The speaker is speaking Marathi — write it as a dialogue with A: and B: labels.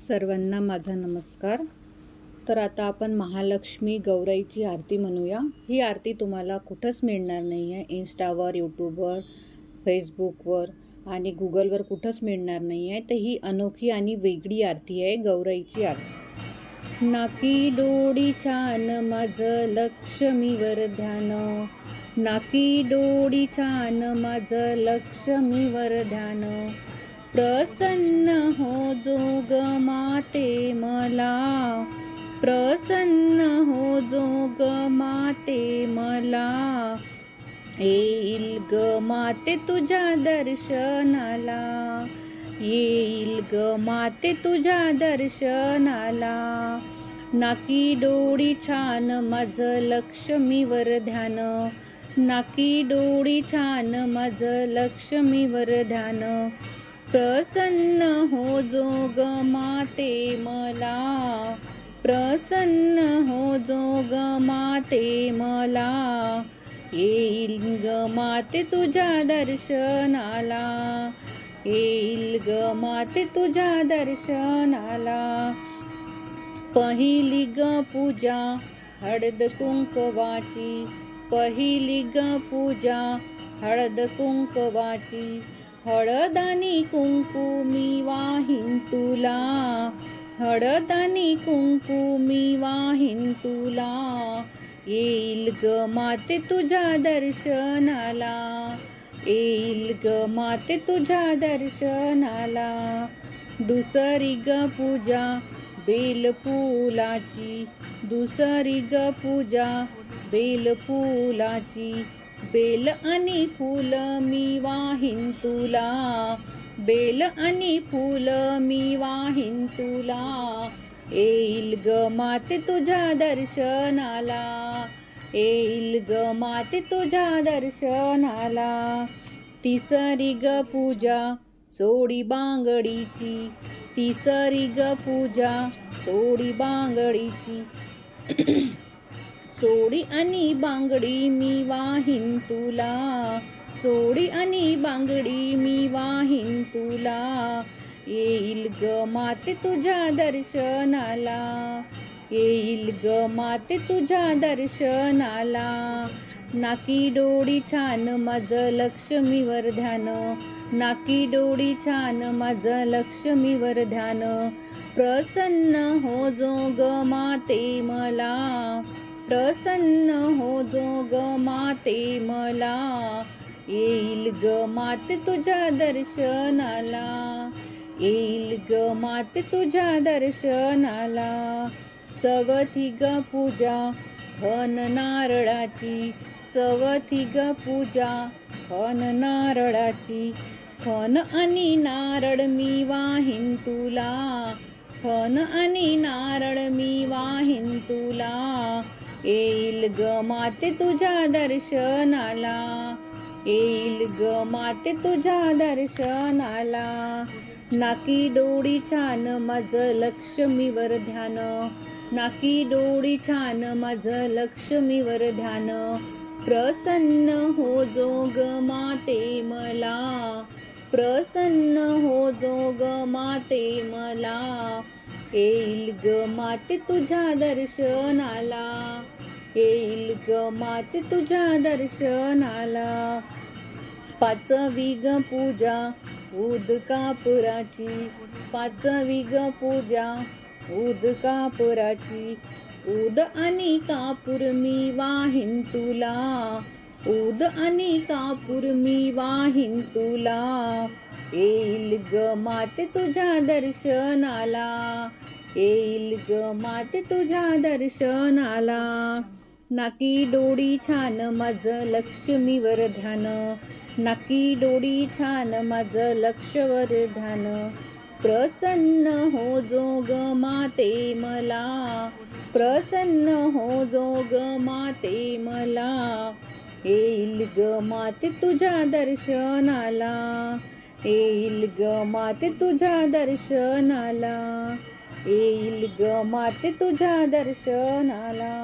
A: सर्वांना माझा नमस्कार. तर आता आपण महालक्ष्मी गौराईची आरती म्हणूया. ही आरती तुम्हाला कुठंच मिळणार नाही आहे. इंस्टावर, यूट्यूबवर, फेसबुकवर आणि गुगलवर कुठंच मिळणार नाही आहे. तर ही अनोखी आणि वेगळी आरती आहे, गौराईची आरती. नाकी डोळी छान माझं लक्ष्मीवर ध्यान, नाकी डोळी छान माझं लक्ष्मीवर ध्यान, प्रसन्न हो जोग माते मला, प्रसन्न हो जोग माते मला, येईल ग माते तुझ्या दर्शनाला, येईल ग माते तुझ्या दर्शनाला, नाकी डोळी छान माझं लक्ष्मीवर ध्यान, नाकी डोळी छान माझं लक्ष्मीवर ध्यान, प्रसन्न हो जोग माते मला, प्रसन्न हो जोग माते मला, येईल ग माते तुझ्या दर्शनाला, येईल ग माते तुझ्या दर्शनाला, पहिली ग पूजा हळद कुंकवाची, पहिली ग पूजा हळद कुंकवाची, हळदानी कुंकू मी वाहीन तुला, हळदानी कुंकू मी वाहीन तुला, येईल ग माते तुझ्या दर्शनाला, येईल ग माते तुझ्या दर्शनाला, दुसरी ग पूजा बेलफुलाची, दुसरी ग पूजा बेलफुलाची, बेल आणि फूल मी वाहीन तुला, बेल आणि फूल मी वाहीन तुला, येईल ग माते तुझ्या दर्शनाला, येईल ग माते तुझ्या दर्शनाला, तिसरी ग पूजा चोडी बांगडीची, तिसरी ग पूजा चोडी बांगडीची, चोडी आणि बांगडी मी वाहीन तुला, चोडी आणि बांगडी मी वाहीन तुला, येईल ग माते तुझ्या दर्शनाला, येईल ग माते तुझ्या दर्शनाला, नाकी डोळी छान माझं लक्ष्मीवर ध्यान, नाकी डोळी छान माझं लक्ष्मीवर ध्यान, प्रसन्न हो जोग माते मला, प्रसन्न हो जोग माते मला, येईल ग माते तुझ्या दर्शनाला, येईल ग माते तुझ्या दर्शनाला, चवथी ग पूजा खन नारळाची, चवथी ग पूजा खन नारळाची, खन आणि नारळ मी वाहीन तुला, खन आणि नारळ मी वाहीन तुला, येईल ग माते तुझ्या दर्शनाला, येईल ग माते तुझ्या दर्शनाला, नाकी डोळी छान माझं लक्ष्मीवर ध्यान, नाकी डोळी छान माझं लक्ष्मीवर ध्यान, प्रसन्न हो जोग माते मला, प्रसन्न हो जोग माते मला, येईल ग माते तुझ्या दर्शनाला, येईल ग माते तुझ्या दर्शनाला, पाचवी ग पूजा उदकापुराची, पाचवी ग पूजा उदकापुराची, उद आणि कापूर मी वाहीन तुला, उद आणि कापूर मी वाहीन तुला, येईल ग माते तुझ्या दर्शनाला, येईल ग माते तुझ्या दर्शनाला, नाकी डोळी छान माझं लक्ष्मीवर ध्यान, नाकी डोळी छान माझं लक्ष्मीवर ध्यान, प्रसन्न हो जोग माते मला, प्रसन्न हो जोग माते मला, येईल ग माते तुझ्या दर्शनाला, येईल ग माते तुझ्या दर्शनाला, येईल ग माते तुझ्या दर्शनाला.